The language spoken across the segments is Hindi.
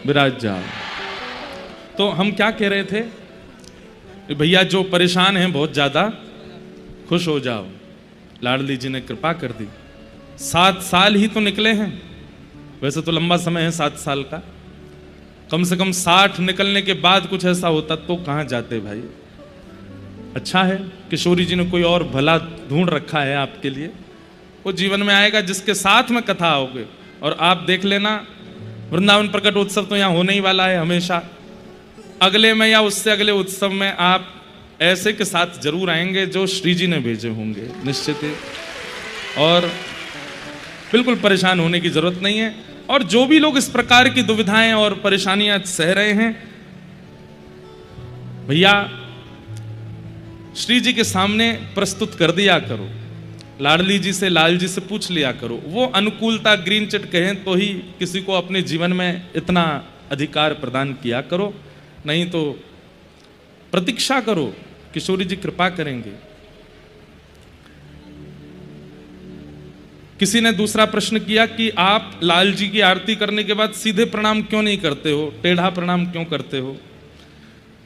विराज जाओ। तो हम क्या कह रहे थे, भैया जो परेशान हैं बहुत ज्यादा, खुश हो जाओ, लाडली जी ने कृपा कर दी। 7 साल ही तो निकले हैं, वैसे तो लंबा समय है 7 साल का, कम से कम 60 निकलने के बाद कुछ ऐसा होता तो कहां जाते भाई। अच्छा है किशोरी जी ने कोई और भला ढूंढ रखा है आपके लिए, वो जीवन में आएगा जिसके साथ में कथा आओगे। और आप देख लेना, वृंदावन प्रकट उत्सव तो यहाँ होने ही वाला है हमेशा, अगले में या उससे अगले उत्सव में आप ऐसे के साथ जरूर आएंगे जो श्री जी ने भेजे होंगे, निश्चित ही। और बिल्कुल परेशान होने की जरूरत नहीं है। और जो भी लोग इस प्रकार की दुविधाएं और परेशानियां सह रहे हैं, भैया श्री जी के सामने प्रस्तुत कर दिया करो, लाडली जी से, लाल जी से पूछ लिया करो। वो अनुकूलता ग्रीन चिट कहें तो ही किसी को अपने जीवन में इतना अधिकार प्रदान किया करो, नहीं तो प्रतीक्षा करो, किशोरी जी कृपा करेंगे। किसी ने दूसरा प्रश्न किया कि आप लाल जी की आरती करने के बाद सीधे प्रणाम क्यों नहीं करते हो, टेढ़ा प्रणाम क्यों करते हो।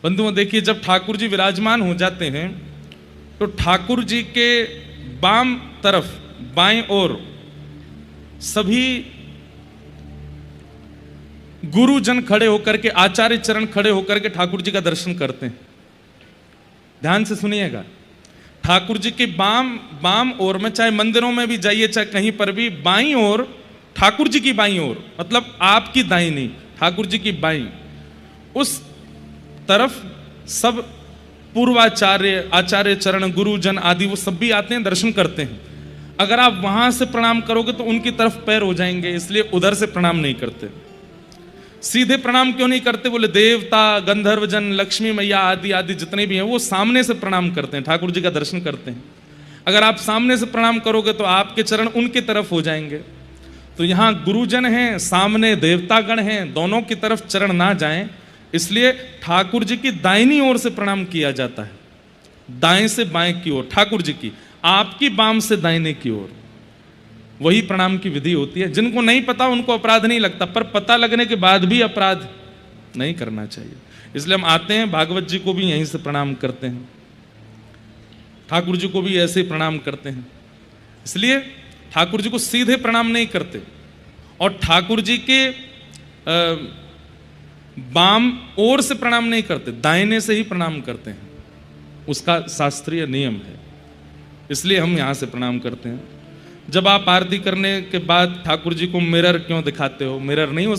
बंधुओं देखिए, जब ठाकुर जी विराजमान हो जाते हैं तो ठाकुर जी के बाम तरफ बाएं ओर सभी गुरुजन खड़े होकर के, आचार्य चरण खड़े होकर के ठाकुर जी का दर्शन करते हैं। ध्यान से सुनिएगा, ठाकुर जी के बाम ओर में, चाहे मंदिरों में भी जाइए चाहे कहीं पर भी, बाईं ओर, ठाकुर जी की बाईं ओर, मतलब आपकी दाहिनी, ठाकुर जी की बाईं, उस तरफ सब पूर्वाचार्य, आचार्य चरण, गुरुजन आदि वो सब भी आते हैं, दर्शन करते हैं। अगर आप वहां से प्रणाम करोगे तो उनकी तरफ पैर हो जाएंगे, इसलिए उधर से प्रणाम नहीं करते। सीधे प्रणाम क्यों नहीं करते, बोले देवता, गंधर्वजन, लक्ष्मी मैया आदि आदि जितने भी हैं वो सामने से प्रणाम करते हैं, ठाकुर जी का दर्शन करते हैं। अगर आप सामने से प्रणाम करोगे तो आपके चरण उनकी तरफ हो जाएंगे। तो यहाँ गुरुजन हैं, सामने देवतागण हैं, दोनों की तरफ चरण ना जाएं, इसलिए ठाकुर जी की दाहिनी ओर से प्रणाम किया जाता है, दाएं से बाएं की ओर ठाकुर जी की, आपकी बाम से दाहिने की ओर, वही प्रणाम की विधि होती है। जिनको नहीं पता उनको अपराध नहीं लगता, पर पता लगने के बाद भी अपराध नहीं करना चाहिए। इसलिए हम आते हैं, भागवत जी को भी यहीं से प्रणाम करते हैं, ठाकुर जी को भी ऐसे प्रणाम करते हैं। इसलिए ठाकुर जी को सीधे प्रणाम नहीं करते, और ठाकुर जी के बाम ओर से प्रणाम नहीं करते, दाहिने से ही प्रणाम करते हैं, उसका शास्त्रीय नियम है। इसलिए हम यहां से प्रणाम करते हैं। जब आप आरती करने के बाद ठाकुर जी को मिरर क्यों दिखाते हो, मिरर नहीं हो